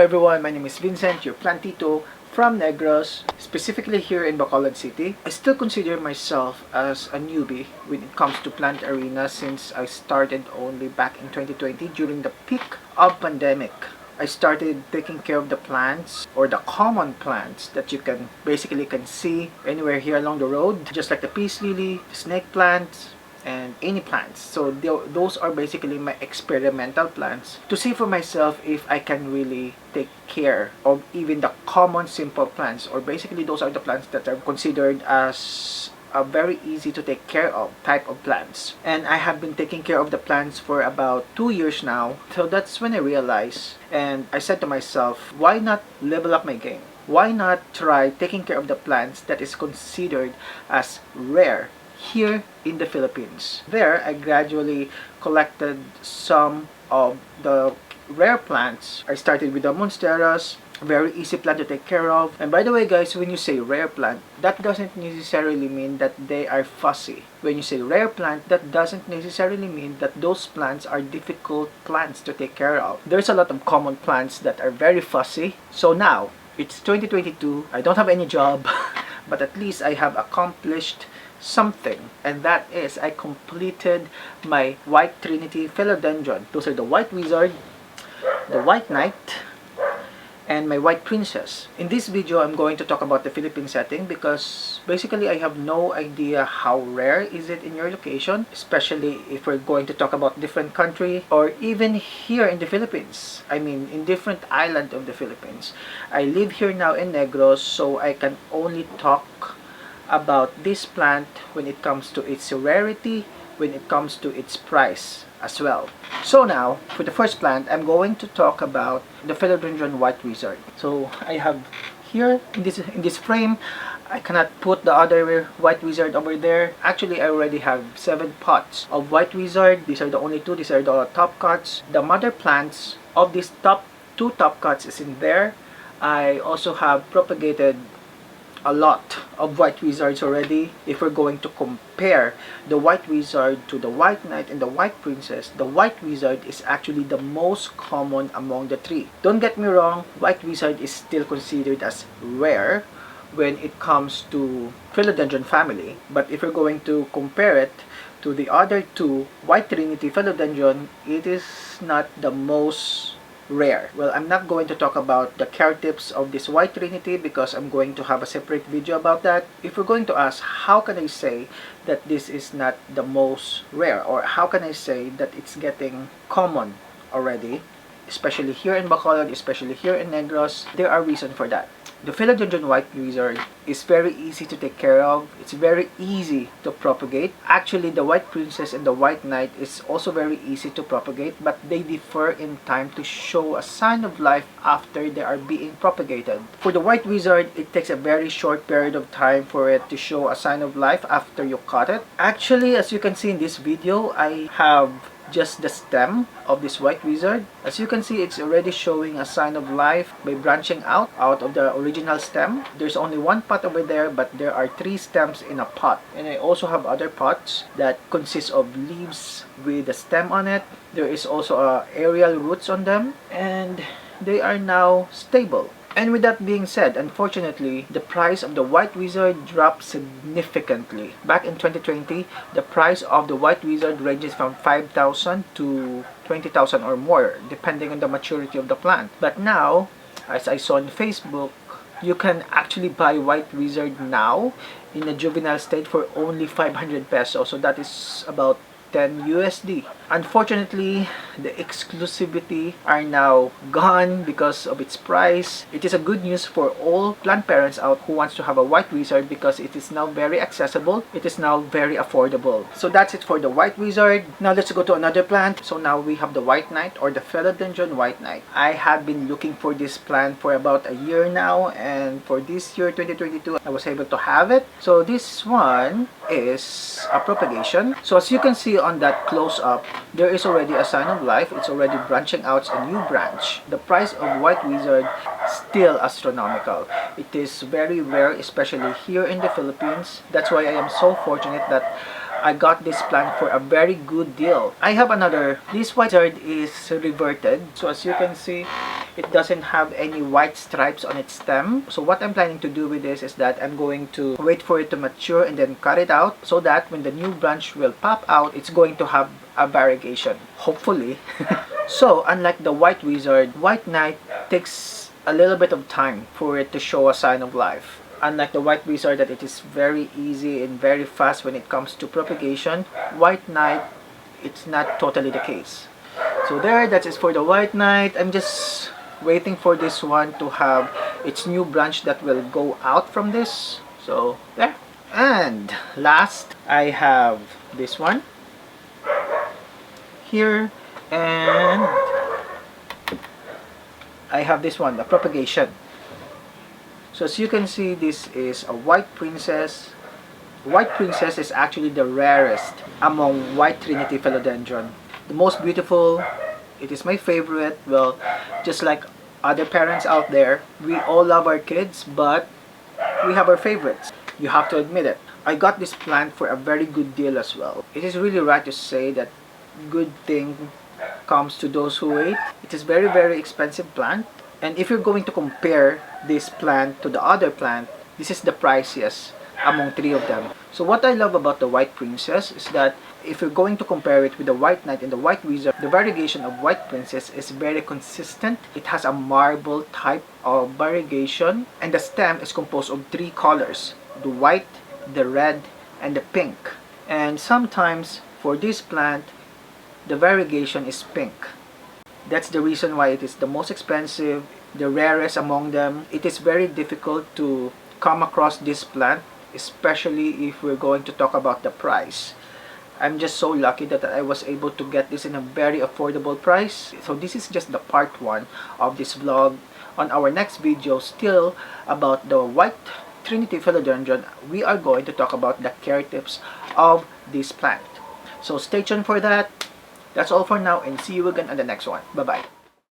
everyone, my name is Vincent, your plantito from Negros, specifically here in Bacolod City. I still consider myself as a newbie when it comes to plant arena since I started only back in 2020 during the peak of pandemic. I started taking care of the plants or the common plants that you can see anywhere here along the road, just like the peace lily, the snake plants, and any plants. So those are basically my experimental plants to see for myself if I can really take care of even the common simple plants, or basically those are the plants that are considered as a very easy to take care of type of plants. And I have been taking care of the plants for about 2 years now. So that's when I realized, and I said to myself, why not level up my game? Why not try taking care of the plants that is considered as rare here in the Philippines? There, I gradually collected some of the rare plants. I started with the monsteras, very easy plant to take care of. And by the way guys, when you say rare plant, that doesn't necessarily mean that they are fussy. When you say rare plant, that doesn't necessarily mean that those plants are difficult plants to take care of. There's a lot of common plants that are very fussy. So now, it's 2022, I don't have any job, but at least I have accomplished something, and that is I completed my white Trinity Philodendron. Those are the white wizard, the white knight, and my white princess. In this video, I'm going to talk about the Philippine setting because basically I have no idea how rare is it in your location, especially if we're going to talk about different country or even here in the Philippines. I mean, in different island of the Philippines. I live here now in Negros, so I can only talk about this plant when it comes to its rarity, when it comes to its price as well. So now, for the first plant, I'm going to talk about the Philodendron White Wizard. So I have here in this frame, I cannot put the other White Wizard over there. Actually, I already have 7 pots of White Wizard. These are the only 2. These are the top cuts. The mother plants of these two top cuts is in there. I also have propagated a lot of white wizards already. If we're going to compare the white wizard to the white knight and the white princess, the white wizard is actually the most common among the 3. Don't get me wrong, white wizard is still considered as rare when it comes to Philodendron family, but if we're going to compare it to the other 2, white Trinity Philodendron, it is not the most rare. Well, I'm not going to talk about the care tips of this white Trinity because I'm going to have a separate video about that. If we're going to ask, how can I say that this is not the most rare, or how can I say that it's getting common already, especially here in Bacolod, especially here in Negros, there are reasons for that. The Philodendron White Wizard is very easy to take care of. It's very easy to propagate. Actually, the White Princess and the White Knight is also very easy to propagate, but they differ in time to show a sign of life after they are being propagated. For the White Wizard, it takes a very short period of time for it to show a sign of life after you cut it. Actually, as you can see in this video, I have just the stem of this white wizard. As you can see, it's already showing a sign of life by branching out of the original stem. There's only 1 pot over there, but there are 3 stems in a pot. And I also have other pots that consist of leaves with a stem on it. There is also aerial roots on them, and they are now stable. And with that being said, unfortunately, the price of the White Wizard dropped significantly. Back in 2020, the price of the White Wizard ranges from 5,000 to 20,000 or more, depending on the maturity of the plant. But now, as I saw on Facebook, you can actually buy White Wizard now in a juvenile state for only 500 pesos. So that is about 10 USD. Unfortunately, the exclusivity are now gone because of its price. It is a good news for all plant parents out who wants to have a white wizard because it is now very accessible. It is now very affordable. So that's it for the white wizard. Now let's go to another plant. So now we have the white knight, or the Philodendron white knight. I have been looking for this plant for about a year now, and for this year 2022 I was able to have it. So this one is a propagation. So as you can see on that close up, there is already a sign of life. It's already branching out a new branch. The price of white wizard still astronomical. It is very rare, especially here in the Philippines. That's why I am so fortunate that I got this plant for a very good deal. I have another. This white wizard is reverted. So as you can see, it doesn't have any white stripes on its stem. So what I'm planning to do with this is that I'm going to wait for it to mature and then cut it out, so that when the new branch will pop out, it's going to have a variegation, hopefully. So unlike the white wizard, white knight takes a little bit of time for it to show a sign of life. Unlike the white wizard, that it is very easy and very fast when it comes to propagation, white knight, it's not totally the case. So there, that is for the white knight. I'm just waiting for this one to have its new branch that will go out from this. So there. And last, I have this one here, and I have this one, the propagation. So as you can see, this is a white princess. White princess is actually the rarest among white Trinity Philodendron. The most beautiful, it is my favorite. Well, just like other parents out there, we all love our kids, but we have our favorites. You have to admit it. I got this plant for a very good deal as well. It is really right to say that good thing comes to those who wait. It is very expensive plant, and if you're going to compare this plant to the other plant, this is the priciest among three of them. So what I love about the white princess is that if you're going to compare it with the white knight and the white wizard, the variegation of white princess is very consistent. It has a marble type of variegation, and the stem is composed of three colors: the white, the red, and the pink. And sometimes for this plant, the variegation is pink. That's the reason why it is the most expensive, the rarest among them. It is very difficult to come across this plant, especially if we're going to talk about the price. I'm just so lucky that I was able to get this in a very affordable price. So this is just the part 1 of this vlog. On our next video, still about the white Trinity Philodendron, we are going to talk about the care tips of this plant. So stay tuned for that. That's all for now, and see you again on the next one. Bye-bye.